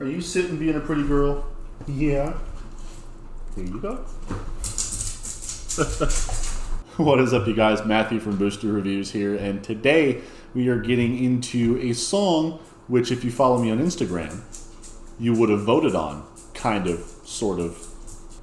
Are you sitting being a pretty girl? Yeah. Here you go. What is up, you guys? Matthew from Booster Reviews here, and today we are getting into a song which, if you follow me on Instagram, you would have voted on. Kind of, sort of.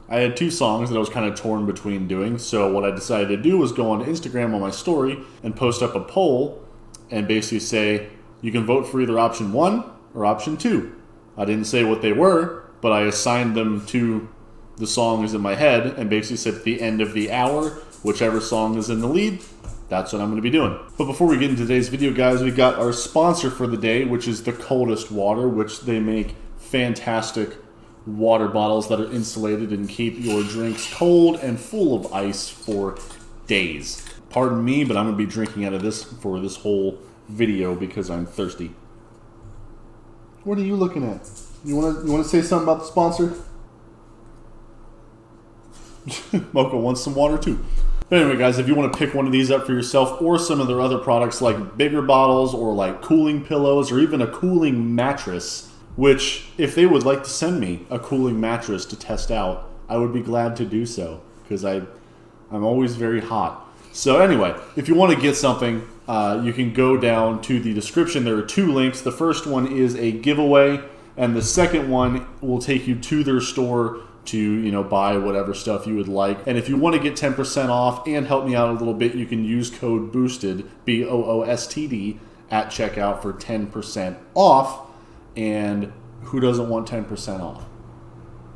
I had two songs that I was kind of torn between doing, so what I decided to do was go on Instagram on my story and post up a poll and basically say, you can vote for either option 1 or option 2. I didn't say what they were, but I assigned them to the songs in my head and basically said at the end of the hour, whichever song is in the lead, that's what I'm going to be doing. But before we get into today's video, guys, we got our sponsor for the day, which is The Coldest Water, which they make fantastic water bottles that are insulated and keep your drinks cold and full of ice for days. Pardon me, but I'm going to be drinking out of this for this whole video because I'm thirsty. What are you looking at? You want to say something about the sponsor? Mocha wants some water too. But anyway, guys, if you want to pick one of these up for yourself or some of their other products like bigger bottles or like cooling pillows or even a cooling mattress, which if they would like to send me a cooling mattress to test out, I would be glad to do so because I'm always very hot. So anyway, if you want to get something, you can go down to the description. There are two links. The first one is a giveaway, and the second one will take you to their store to, buy whatever stuff you would like. And if you want to get 10% off and help me out a little bit, you can use code BOOSTED, BOOSTD, at checkout for 10% off. And who doesn't want 10% off?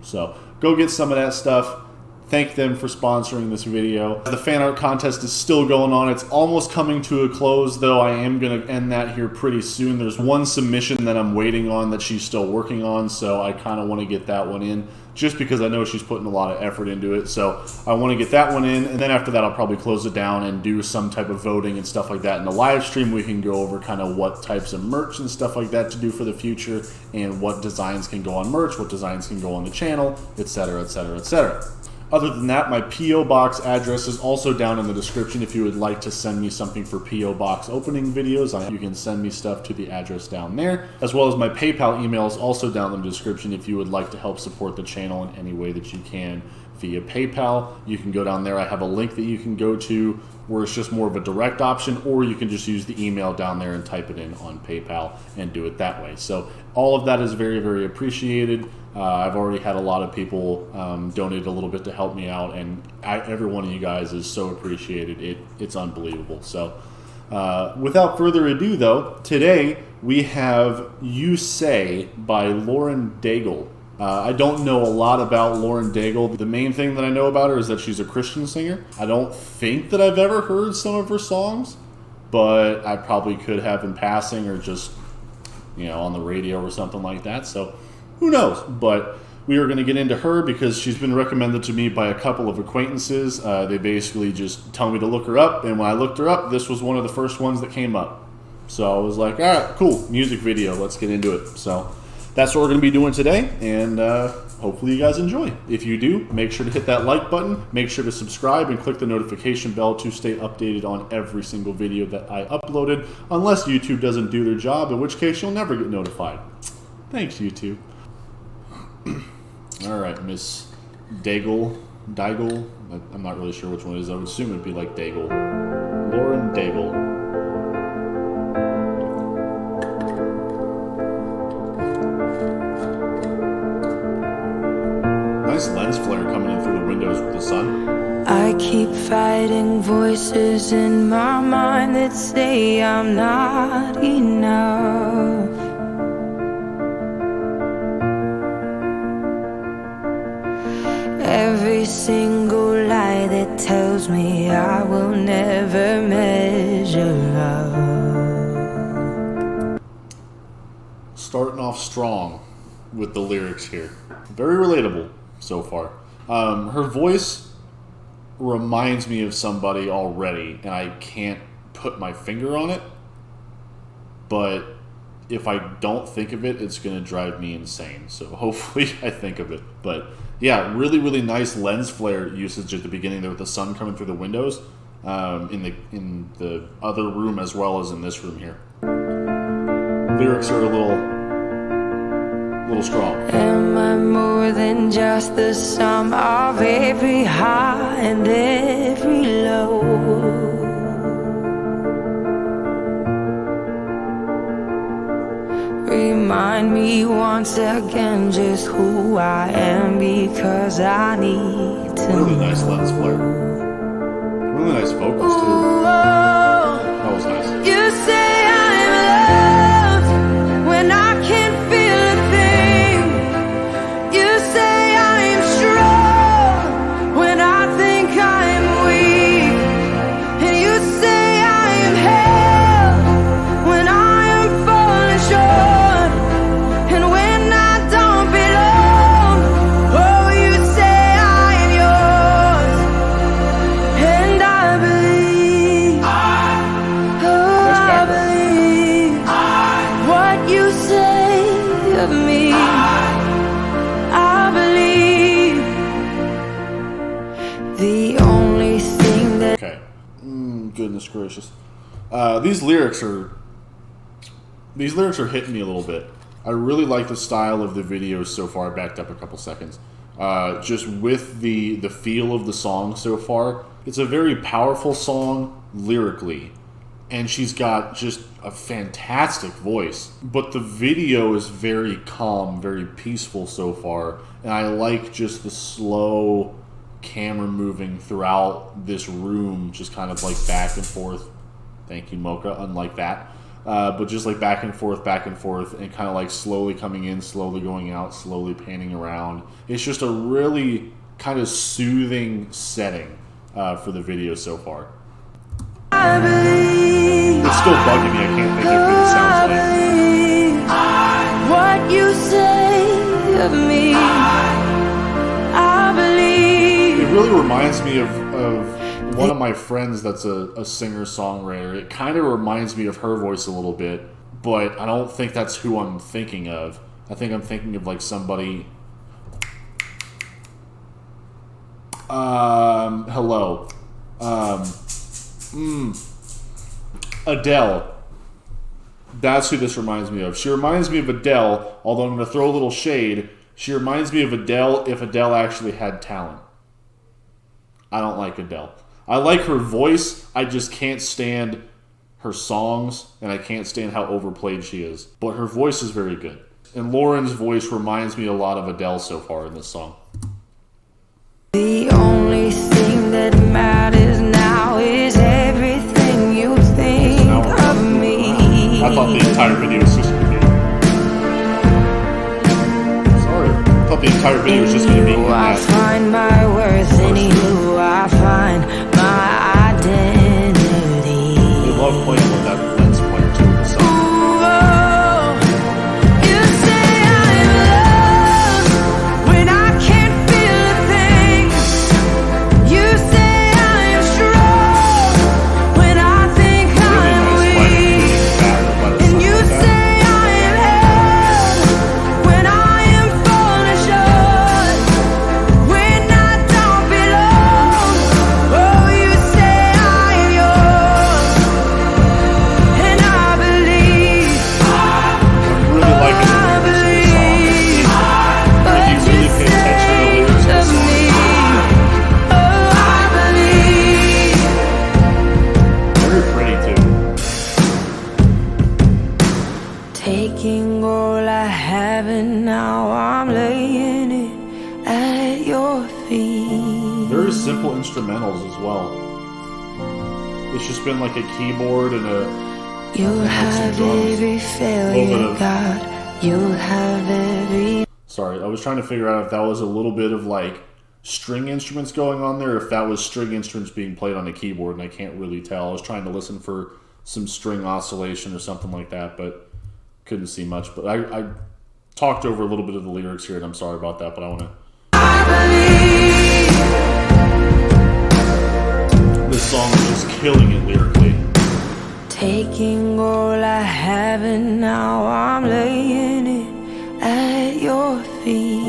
So go get some of that stuff. Thank them for sponsoring this video. The fan art contest is still going on. It's almost coming to a close, though I am going to end that here pretty soon. There's one submission that I'm waiting on that she's still working on, so I kind of want to get that one in just because I know she's putting a lot of effort into it. So I want to get that one in, and then after that I'll probably close it down and do some type of voting and stuff like that. In the live stream, we can go over kind of what types of merch and stuff like that to do for the future and what designs can go on merch, what designs can go on the channel, etc., etc., etc. Other than that, my P.O. Box address is also down in the description. If you would like to send me something for P.O. Box opening videos, you can send me stuff to the address down there, as well as my PayPal email is also down in the description if you would like to help support the channel in any way that you can via PayPal. You can go down there. I have a link that you can go to where it's just more of a direct option, or you can just use the email down there and type it in on PayPal and do it that way. So all of that is very, very appreciated. I've already had a lot of people donate a little bit to help me out, and every one of you guys is so appreciated. It's unbelievable. So without further ado, though, today we have You Say by Lauren Daigle. I don't know a lot about Lauren Daigle. The main thing that I know about her is that she's a Christian singer. I don't think that I've ever heard some of her songs, but I probably could have in passing or just, on the radio or something like that. So who knows? But we are going to get into her because she's been recommended to me by a couple of acquaintances. They basically just tell me to look her up, and when I looked her up, this was one of the first ones that came up. So I was like, all right, cool, music video, let's get into it. So that's what we're going to be doing today, and hopefully you guys enjoy. If you do, make sure to hit that like button, make sure to subscribe, and click the notification bell to stay updated on every single video that I uploaded, unless YouTube doesn't do their job, in which case you'll never get notified. Thanks, YouTube. All right, Miss Daigle. I'm not really sure which one it is. I would assume it'd be like Daigle. Lauren Daigle. Nice lens flare coming in through the windows with the sun. I keep fighting voices in my mind that say I'm not enough. Every single lie that tells me I will never measure up. Starting off strong with the lyrics here. Very relatable so far. Her voice reminds me of somebody already, and I can't put my finger on it. But if I don't think of it, it's going to drive me insane. So hopefully I think of it. But yeah, really, really nice lens flare usage at the beginning there with the sun coming through the windows in the other room as well as in this room here. Lyrics are a little A little strong. Am I more than just the sum of every high and every low? Remind me once again just who I am, because I need to Really know. nice lens flare. Really nice vocals too. That was nice. You say I'm loved when I can't feel a thing. You say I'm strong when I think I'm weak. And you say I am held when I am falling short. And when I don't belong, oh, you say I am yours. And I believe, oh, I believe what you say of me. I believe the only thing that Okay. Goodness gracious. These lyrics are hitting me a little bit. I really like the style of the videos so far. I backed up a couple seconds. Just with the feel of the song so far. It's a very powerful song lyrically. And she's got just a fantastic voice. But the video is very calm, very peaceful so far. And I like just the slow camera moving throughout this room, just kind of like back and forth. Thank you, Mocha. Unlike that. But just like back and forth, and kind of like slowly coming in, slowly going out, slowly panning around. It's just a really kind of soothing setting for the video so far. I believe, It's still bugging me. I can't think of what it sounds like. what you say of me. I believe. It really reminds me of one of my friends that's a singer-songwriter. It kind of reminds me of her voice a little bit, but I don't think that's who I'm thinking of. I think I'm thinking of like somebody... hello. Adele. That's who this reminds me of. She reminds me of Adele, although I'm going to throw a little shade. She reminds me of Adele if Adele actually had talent. I don't like Adele. I like her voice. I just can't stand her songs, and I can't stand how overplayed she is. But her voice is very good. And Lauren's voice reminds me a lot of Adele so far in this song. The only thing that matters now is everything you think of me. I thought the entire video was just going to be... Sorry. I thought the entire video was just going to be... I find my worth in you. I find my identity. They love playing with that lens flare too in the song. You say I'm loved when I can't feel a thing. You say I'm strong when I think I'm weak. And you say I am held when I am falling short. When I don't belong, oh, you say I am yours. And I believe, I'm really liking the lyrics of the song. If you really pay attention to the lyrics of the song, oh, I believe. very pretty too. Taking all I have and now I'm laying it at your feet. Very simple instrumentals as well. It's just been like a keyboard and a... You'll some have drums. every Little failure, bit of- God. You'll have every. Sorry, I was trying to figure out if that was a little bit of like string instruments going on there, if that was string instruments being played on a keyboard, and I can't really tell. I was trying to listen for some string oscillation or something like that, but couldn't see much. But I talked over a little bit of the lyrics here, and I'm sorry about that, but I want to... This song is just killing it lyrically. Taking all I have and now I'm laying it at your feet.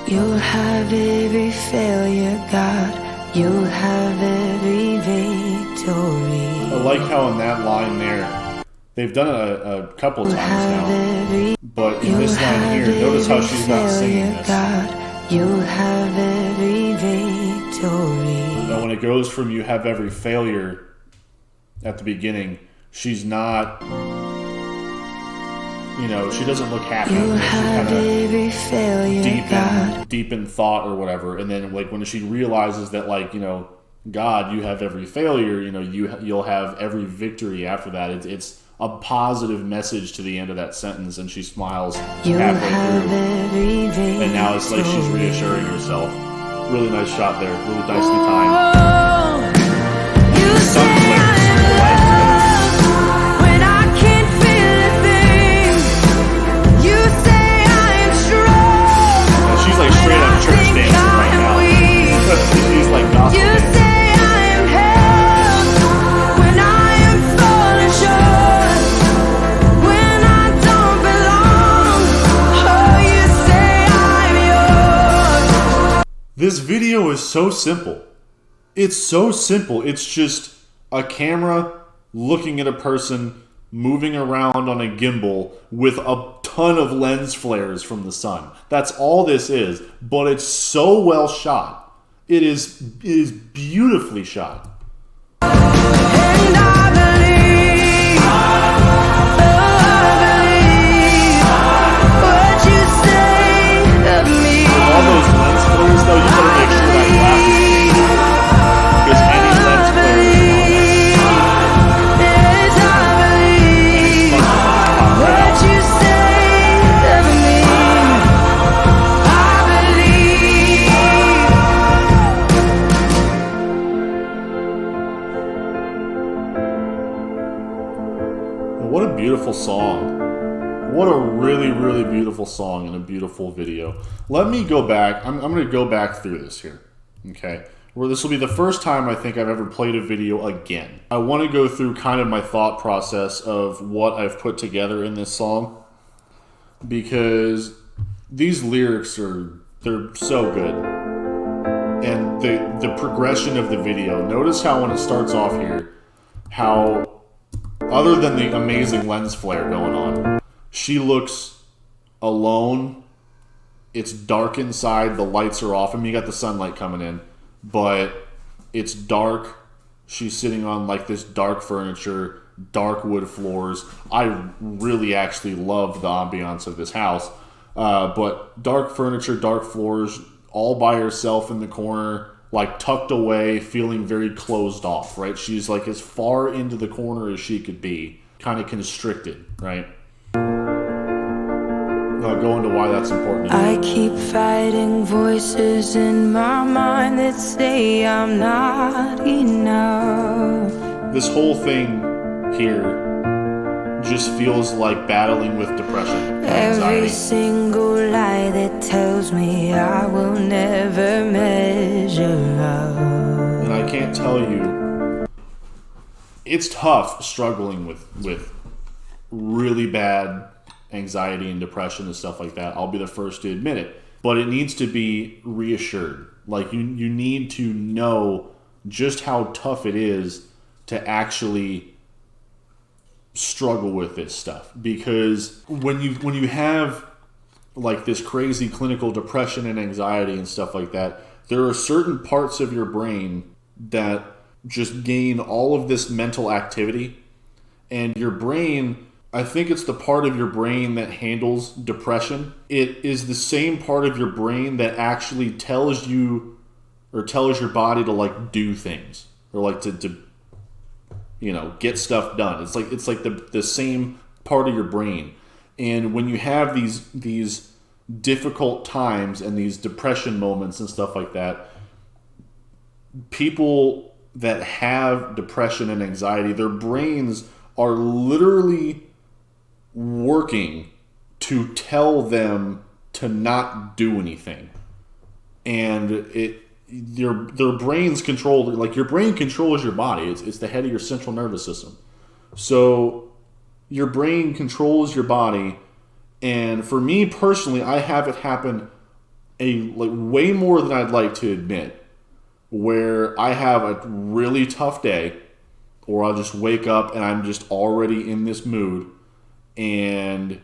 You'll have every failure, God. You'll have every victory. victory. I like how in that line there, they've done it a couple of times now, but in this line here, notice how she's not singing this. You'll have every victory. Now when it goes from you have every failure at the beginning, she's not, you know, she doesn't look happy. You'll have every She's failure, kind of deep in thought or whatever. And then like when she realizes that, like, you know, God, you have every failure, you know, you'll have every victory after that. It's a positive message to the end of that sentence, and she smiles halfway through. And now it's like she's reassuring herself. Really nice shot there. Really nicely timed. Sun flares to the left. When I can't feel a thing, you say I am strong. And she's like straight up church dancing right now. She's like gospel You dancing. say I am held when I am falling short, when I don't belong. Oh, you say I'm yours. This video is so simple. It's so simple. It's just a camera looking at a person moving around on a gimbal with a ton of lens flares from the sun. That's all this is, but it's so well shot. It is beautifully shot. And I believe, what you say of me. All those lens flares, though, you better make sure that glass is clean. Because any lens flare is Yes, I believe, what you say of me. I believe. What a beautiful song. What a really, really beautiful song and a beautiful video. Let me go back. I'm going to go back through this here. Okay. Where this will be the first time I think I've ever played a video again. I want to go through kind of my thought process of what I've put together in this song. Because these lyrics they're so good. And the progression of the video. Notice how when it starts off here, how other than the amazing lens flare going on, she looks alone. It's dark inside. The lights are off. I mean, you got the sunlight coming in, but it's dark. She's sitting on like this dark furniture, dark wood floors. I really actually love the ambiance of this house. But dark furniture, dark floors, all by herself in the corner, like tucked away, feeling very closed off, right? She's like as far into the corner as she could be, kind of constricted, right? I'll go into why that's important to I me. keep fighting voices in my mind that say I'm not enough. This whole thing here just feels like battling with depression and Every anxiety. single lie that tells me I will never measure up. And I can't tell you, it's tough struggling with really bad anxiety and depression and stuff like that. I'll be the first to admit it. But it needs to be reassured. Like you need to know just how tough it is to actually struggle with this stuff. Because when you have like this crazy clinical depression and anxiety and stuff like that, there are certain parts of your brain that just gain all of this mental activity. And your brain, I think it's the part of your brain that handles depression. It is the same part of your brain that actually tells you or tells your body to like do things or like to you know, get stuff done. It's like the same part of your brain. And when you have these difficult times and these depression moments and stuff like that, people that have depression and anxiety, their brains are literally working to tell them to not do anything. And their brains control, like your brain controls your body. It's the head of your central nervous system. So your brain controls your body. And for me personally, I have it happen way more than I'd like to admit, where I have a really tough day or I'll just wake up and I'm just already in this mood, and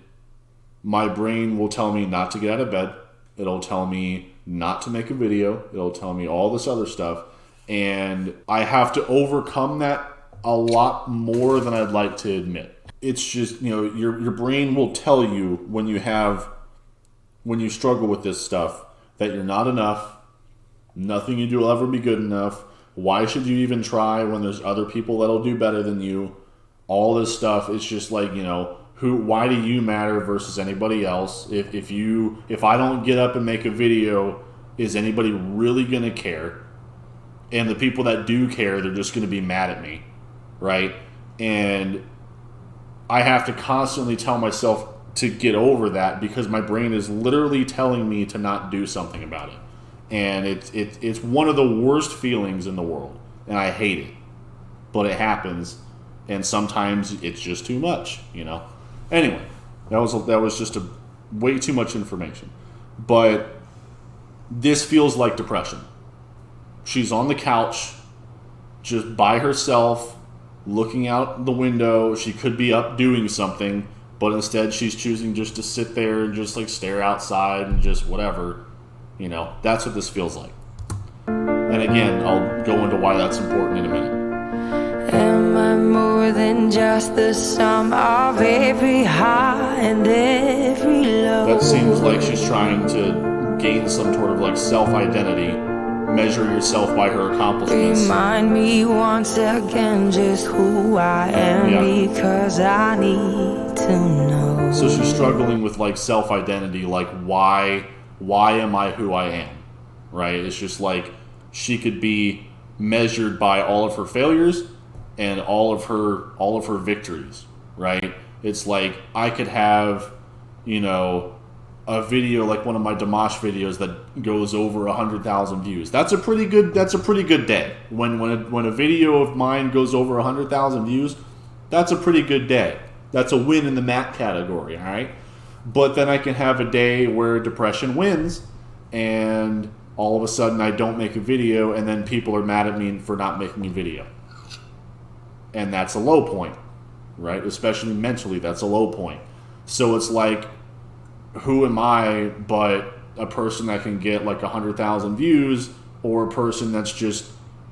my brain will tell me not to get out of bed. It'll tell me not to make a video. It'll tell me all this other stuff. And I have to overcome that a lot more than I'd like to admit. It's just, your brain will tell you when you struggle with this stuff that you're not enough. Nothing you do will ever be good enough. Why should you even try when there's other people that'll do better than you? All this stuff. It's just like, why do you matter versus anybody else? If I don't get up and make a video, is anybody really gonna care? And the people that do care, they're just gonna be mad at me, right? And I have to constantly tell myself to get over that because my brain is literally telling me to not do something about it. And it's one of the worst feelings in the world, and I hate it. But it happens, and sometimes it's just too much, Anyway, that was just way too much information. But this feels like depression. She's on the couch, just by herself, looking out the window. She could be up doing something, but instead she's choosing just to sit there and just like stare outside and just whatever. That's what this feels like. And again, I'll go into why that's important in a minute. Am I more than just the sum of every high and every low? That seems like she's trying to gain some sort of like self-identity, measure yourself by her accomplishments. Remind me once again just who I am, because I need to know. So she's struggling with like self-identity, like why am I who I am, right? It's just like she could be measured by all of her failures and all of her victories, right? It's like I could have, a video like one of my Dimash videos that goes over 100,000 views. That's a pretty good day. When a video of mine goes over 100,000 views, that's a pretty good day. That's a win in the Mac category, all right? But then I can have a day where depression wins, and all of a sudden I don't make a video, and then people are mad at me for not making a video. And that's a low point, right? Especially mentally, that's a low point. So it's like, who am I but a person that can get like 100,000 views, or a person that's just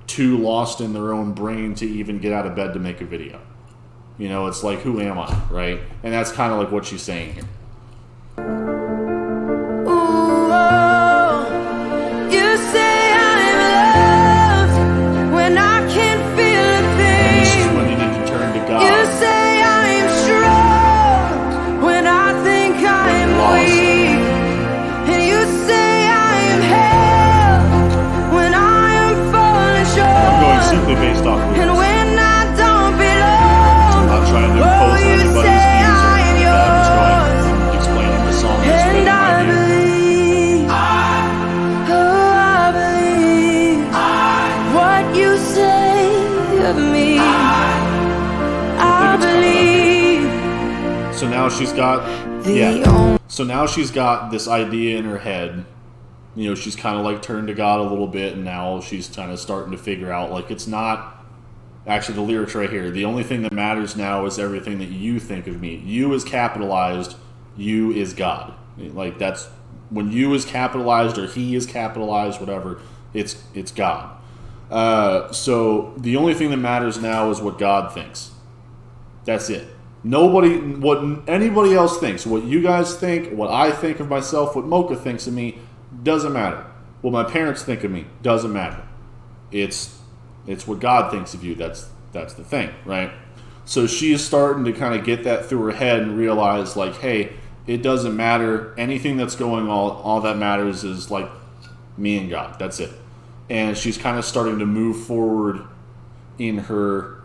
too lost in their own brain to even get out of bed to make a video? It's like, who am I, right? And that's kind of like what she's saying here. Based off of this. I'm not trying to impose on anybody's views or anything like that. I'm just explaining the song that's been in my ear. I believe what you say of me. I believe. So now she's got this idea in her head. She's kind of like turned to God a little bit, and now she's kind of starting to figure out, like, it's not actually the lyrics right here. The only thing that matters now is everything that you think of me. You is capitalized, you is God. Like, that's when you is capitalized or he is capitalized, whatever, it's God. So the only thing that matters now is what God thinks. That's it. What anybody else thinks, what you guys think, what I think of myself, what Mocha thinks of me, doesn't matter. What my parents think of me doesn't matter. It's what God thinks of you. That's the thing, right? So she is starting to kind of get that through her head and realize, like, hey, it doesn't matter. Anything that's going on, all that matters is like me and God. That's it. And she's kind of starting to move forward in her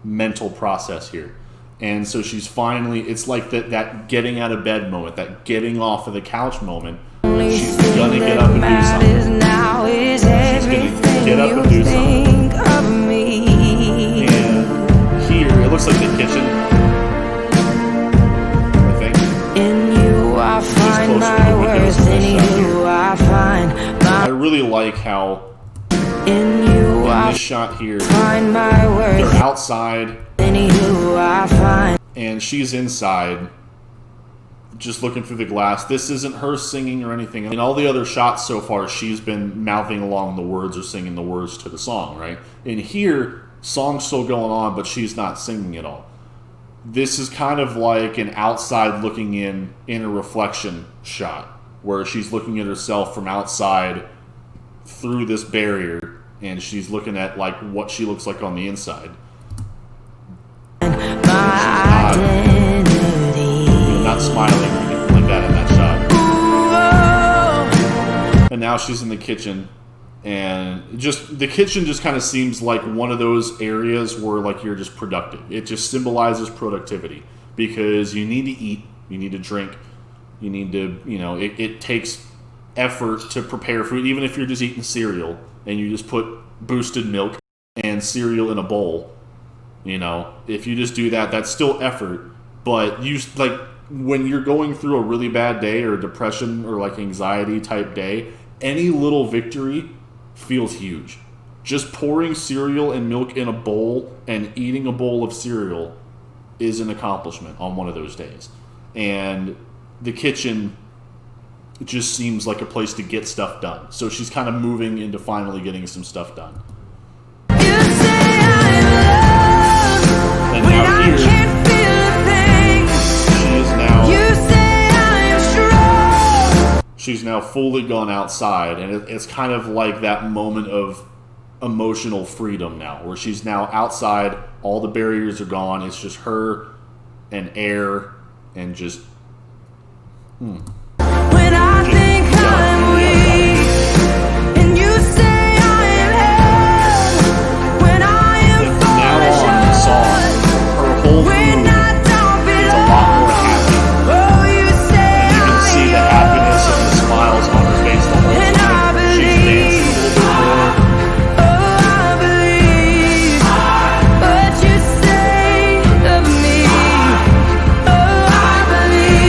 mental process here. And so she's finally, it's like that getting out of bed moment, that getting off of the couch moment. She's gonna get up and do something. She's gonna get up and do something. And here, it looks like the kitchen, I think. In you I find my worth, in you I find my... I really like how in you I this shot here, find my they're worth. outside, Anywho, I find. and she's inside, just looking through the glass. This isn't her singing or anything. In all the other shots so far, she's been mouthing along the words or singing the words to the song, right? In here, song's still going on, but she's not singing at all. This is kind of like an outside looking in a reflection shot, where she's looking at herself from outside through this barrier, and she's looking at like what she looks like on the inside. My identity. Not smiling or anything like that in that shot. And now she's in the kitchen, and just the kitchen just kind of seems like one of those areas where like you're just productive. It just symbolizes productivity, because you need to eat, you need to drink, you need to, it takes effort to prepare food. Even if you're just eating cereal and you just put boosted milk and cereal in a bowl, if you just do that, that's still effort. But you like, when you're going through a really bad day or depression or like anxiety type day, any little victory feels huge. Just pouring cereal and milk in a bowl and eating a bowl of cereal is an accomplishment on one of those days. And the kitchen just seems like a place to get stuff done. So she's kind of moving into finally getting some stuff done. You say I'm loved And when now I here, can't feel a thing. she is now... You say I'm strong. She's now fully gone outside, and it's kind of like that moment of emotional freedom now, where she's now outside, all the barriers are gone, it's just her and air and just... When I think I'm weak, and you say I am held. When I am From now on in the song, her whole when mood I don't is a lot more happy. Oh, you say And you can see the happiness and the smiles on her face the whole And I time. She's believe. dancing a little bit more. Oh, I believe what you say of me. Oh, I believe.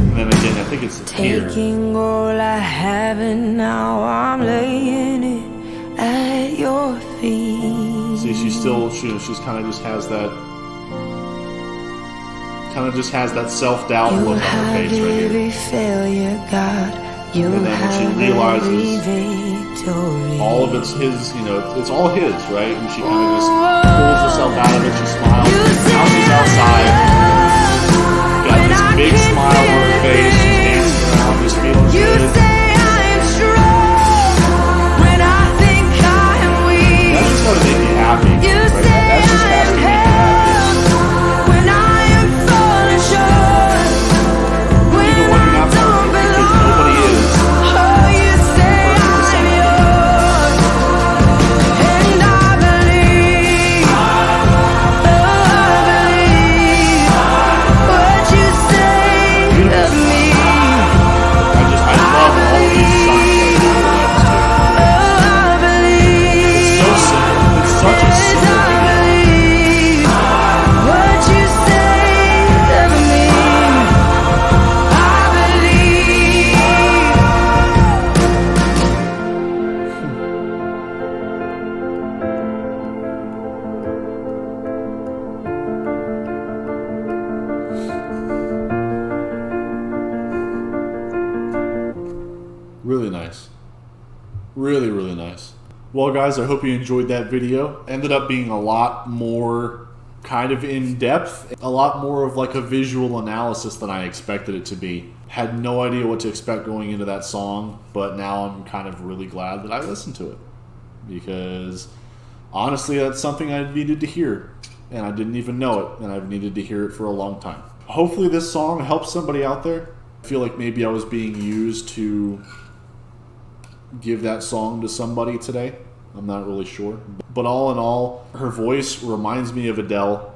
And then again, I think it's here. Taking all I have and now I'm laying it at your feet. See, she's kind of just has that self-doubt You look on her have face right here. every failure, God. You And then when she have realizes every victory. all of it's his, it's all his, right? And she kind of just pulls herself out of it, she smiles. Now she's outside, got this big smile on her face, she's dancing around, just feeling You good. say I am strong when I think I am weak. That's just gotta make you happy, You right? say That's just has to I'm make you happy. held when I am falling short. When Even when you're I not don't perfect, because belong. nobody is. Oh, you say I'm yours, and I believe. Oh, I believe what you say of me. I love all of these songs right now. Oh, I believe. So simple. It's such a simple I video. believe what you say of me. I believe. Really nice. Really, really nice. Well, guys, I hope you enjoyed that video. Ended up being a lot more kind of in-depth, a lot more of like a visual analysis than I expected it to be. Had no idea what to expect going into that song, but now I'm kind of really glad that I listened to it, because honestly, that's something I needed to hear, and I didn't even know it, and I've needed to hear it for a long time. Hopefully this song helps somebody out there. I feel like maybe I was being used to give that song to somebody today. I'm not really sure. But all in all, her voice reminds me of Adele.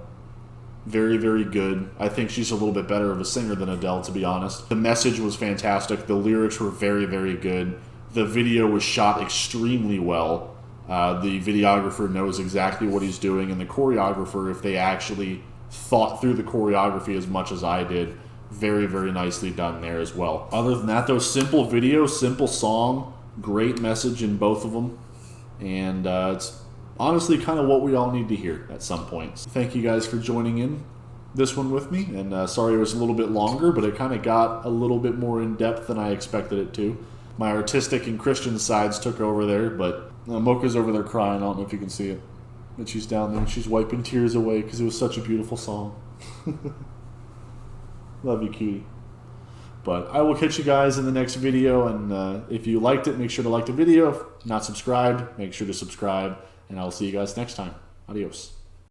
Very, very good. I think she's a little bit better of a singer than Adele, to be honest. The message was fantastic. The lyrics were very, very good. The video was shot extremely well. The videographer knows exactly what he's doing, and the choreographer, if they actually thought through the choreography as much as I did, very, very nicely done there as well. Other than that, though, simple video, simple song, great message in both of them. And it's honestly kind of what we all need to hear at some point. So thank you guys for joining in this one with me. And sorry it was a little bit longer, but it kind of got a little bit more in depth than I expected it to. My artistic and Christian sides took over there, but Mocha's over there crying. I don't know if you can see it. But she's down there and she's wiping tears away because it was such a beautiful song. Love you, cutie. But I will catch you guys in the next video, and if you liked it, make sure to like the video. If not subscribed, make sure to subscribe, and I'll see you guys next time. Adios.